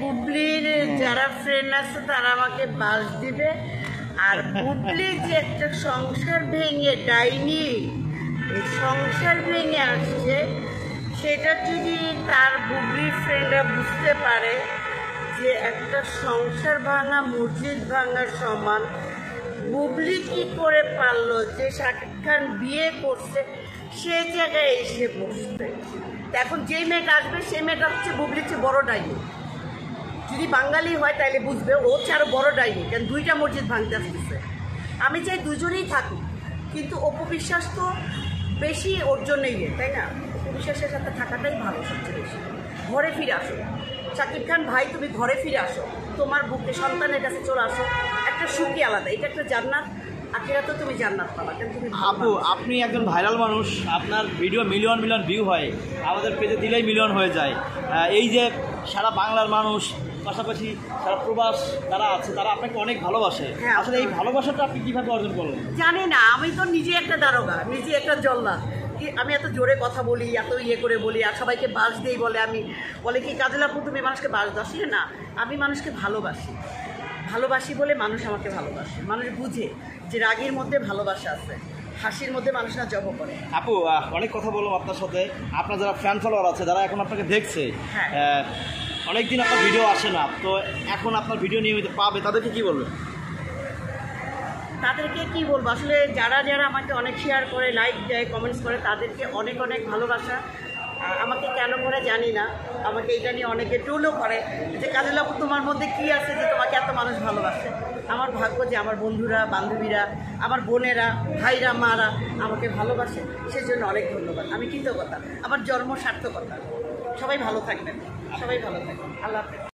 বুবলির যারা ফ্রেন্ড আছে তারা আমাকে বাস দিবে। আর বুবলি যে একটা সংসার ভেঙে ডাইনি সংসার ভেঙে আসছে, সেটা যদি তার বুবলির ফ্রেন্ডরা বুঝতে পারে যে একটা সংসার ভাঙা মসজিদ ভাঙার সমান, বুবলি কি করে পারলো যে শাকিব খান বিয়ে করছে সে জায়গায় এসে বসতে। এখন যেই মেয়েটা আসবে সেই মেয়েটা হচ্ছে বুবলির চেয়ে বড় ডাইনি। যদি বাঙালি হয় তাহলে বুঝবে ও হচ্ছে আরও বড় ডাইনি, কারণ দুইটা মসজিদ ভাঙতে আসতেছে। আমি চাই দুজনেই থাকুক, কিন্তু অপু বিশ্বাস তো বেশি ওর জন্যই তাই না? অপু বিশ্বাসের সাথে থাকাটাই ভালো সবচেয়ে বেশি। ঘরে ফিরে আসো শাকিব খান ভাই, তুমি ঘরে ফিরে আসো, তোমার বুকে সন্তানের কাছে চলে আসো। একটা সুখী আলাদা, এটা একটা জান্নাত, আখিরাতে তুমি জান্নাত পাবা। কারণ তুমি আপু আপনি একজন ভাইরাল মানুষ, আপনার ভিডিও মিলিয়ন মিলিয়ন ভিউ হয়, আমাদের পেজে দিলেই মিলিয়ন হয়ে যায়। এই যে সারা বাংলার মানুষ, পাশাপাশি সারা প্রবাস যারা আছে তারা আপনাকে অনেক ভালোবাসে। হ্যাঁ, আসলে এই ভালোবাসাটা আপনি কীভাবে অর্জন করলেন? জানি না, আমি তো নিজে একটা দারোগা, নিজে একটা জল্লাদ। আমি এত জোরে কথা বলি, এত ইয়ে করে বলি, আর সবাইকে বাস দিই বলে। আমি বলে কি কাজল আপু তুমি মানুষকে বাস দাও? আসলে না, আমি মানুষকে ভালোবাসি বলে মানুষ আমাকে ভালোবাসে। মানুষ বুঝে যে রাগের মধ্যে ভালোবাসা আছে, হাসির মধ্যে মানুষ না জব করে। আপু অনেক কথা বললাম আপনার সাথে। আপনার যারা ফ্যান ফলোয়ার আছে, যারা এখন আপনাকে দেখছে, অনেকদিন আপনার ভিডিও আসে না, তো এখন আপনার ভিডিও নিয়মিত পাবে, তাদেরকে কি বলবেন? তাদেরকে কি বলবো, আসলে যারা যারা আমাকে অনেক শেয়ার করে, লাইক দেয়, কমেন্টস করে, তাদেরকে অনেক অনেক ভালোবাসা। আমাকে কেন করে জানি না, আমাকে এটা নিয়ে অনেকে ট্রোলও করে যে কাজল আপু তোমার মধ্যে কী আছে যে তোমাকে এত মানুষ ভালোবাসে। আমার ভাগ্য যে আমার বন্ধুরা, বান্ধবীরা, আমার বোনেরা, ভাইরা, মারা আমাকে ভালোবাসে, সেজন্য অনেক ধন্যবাদ। আমি কৃতজ্ঞতা, আমার জন্ম সার্থকতা। সবাই ভালো থাকবেন, সবাই ভালো থাকবেন। আল্লাহ হাফেজ।